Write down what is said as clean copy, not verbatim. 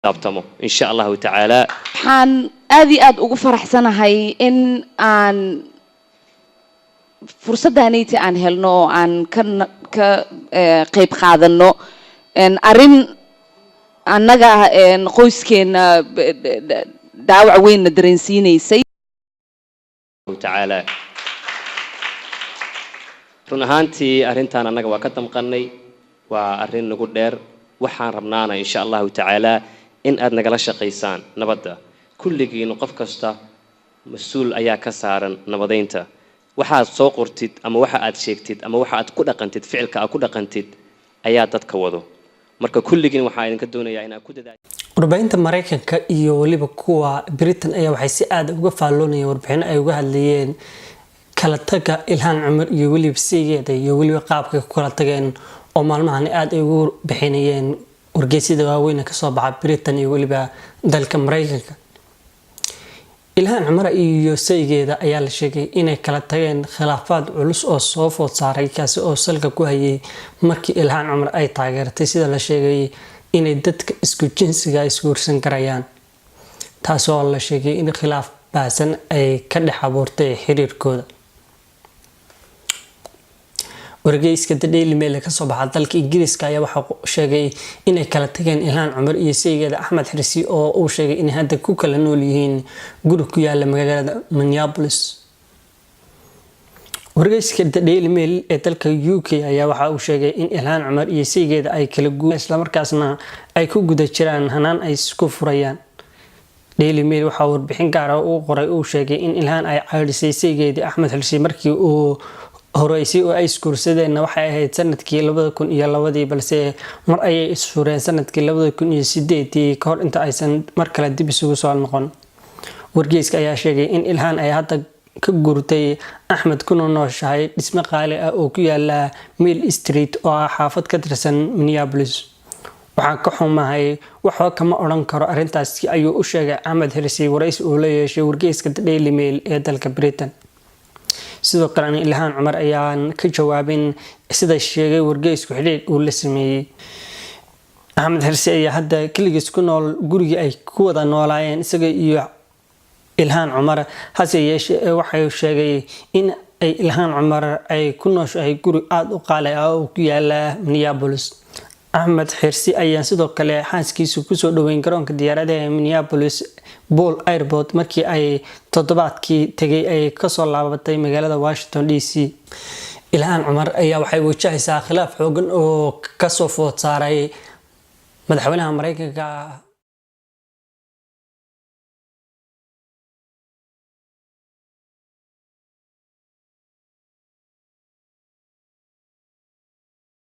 abtamo insha Allah ta'ala waxaan aad ugu faraxsanahay in aan fursaddaanaytii aan helno aan ka qayb qaadano arin annaga qoyskeena daawac weyn dareensiinaysay ta'ala run ahaantii arintan annaga waa ka damqanay waa arin nagu dheer waxaan rabnaana insha Allah ta'ala in aad nagala shaqeysaan nabadda kulligiin qof kasta mas'uul ayaa ka saaran nabadeynta waxa soo qortid ama waxa aad sheegtid ama waxa aad ku dhaqantid ficilka aad ku dhaqantid ayaa dadka wado marka kulligiin waxa idinka doonayaa in aad ku dadaasho warbaahinta Mareykanka iyo waliba kuwa Britain ayaa waxay si aad uga faaloonayeen warbixin ay uga hadlayeen kala taga Ilhaan Cumar iyo waliba sigeeda iyo waliba qaabka ku kala tageen oo maalmahan aad ay ugu bixinayeen wargeysida waaweyn ka soo baxa Britain iyo waliba dalka Mareykanka Ilhaan Cumar iyo sigeeda ayaa la sheegay inay kala tageen khilaafaad culus oo soo food saaray kaasi oo salka ku hayay markii Ilhaan Cumar ay taageertay sida la sheegay inay dadka isku jinsiga isguursan karayaan taasoo la sheegay in khilaaf baasan ay ka dhex abuurtay xiriirkooda wargeyska The Daily Mail ka soo baxa dalka Ingiriiska ayaa waxa sheegay inay kala tageen Ilhaan Cumar iyo sigeeda Axmed Xirsi oo uu sheegay in hadda ku kala nool yihiin guri ku yaala magaalada Minneapolis wargeyska The Daily Mail ee dalka UK ayaa waxa uu sheegay in Ilhaan Cumar iyo sigeeda ay kala guureen isla markaasna ay ku guda jiraan hanaan ay isku furayaan Daily Mail waxa uu warbixin gaar ah uu qoray uu sheegay in Ilhaan ay caawisay sigeeda Axmed Xirsi markii uu horeysay oo ay iskuursadeen waxay ahayd sanadkii 2002 balse mar ay isfureen sanadkii 2008 ka hor inta aysan mar kale dib isugu soo noqon wargeyska ayaa sheegay in Ilhaan ay hadda ka guurtay Axmed kuna nooshahay dhisme qaali ah oo ku yaala Mill Street oo ah xaafad ka tirsan Minneapolis waxaan ka xumahay waxa kama oran karo arintaas ayuu u sheegay Axmed Xirsi wareysi uu la yeeshay wargeyska The Daily Mail ee dalka Britain sidoo kale Ilhaan Cumar ayaan ka jawaabin sida sheegay wargeysku xiriir uu la sameeyay Axmed Xirsi ayaa hadda kaligiis ku nool guriga ay ku wada noolaayeen isaga iyo Ilhaan Cumar hase yeeshee waxay sheegay in ay Ilhaan Cumar ay ku nooshahay guri aad u qaali ah oo ku yaala Minneapolis Axmed Xirsi ayaa sidoo kale xaaskiisu ku soo dhaweyn garoonka diyaaradaha ee Minneapolis Paul Airport markii ay toddobaadkii tagay ay ka soo laabatay magaalada Washington DC Ilhaan Cumar ayaa waxay wajahaysaa khilaaf xooggan oo ka soo food saaray madaxweynaha Mareykanka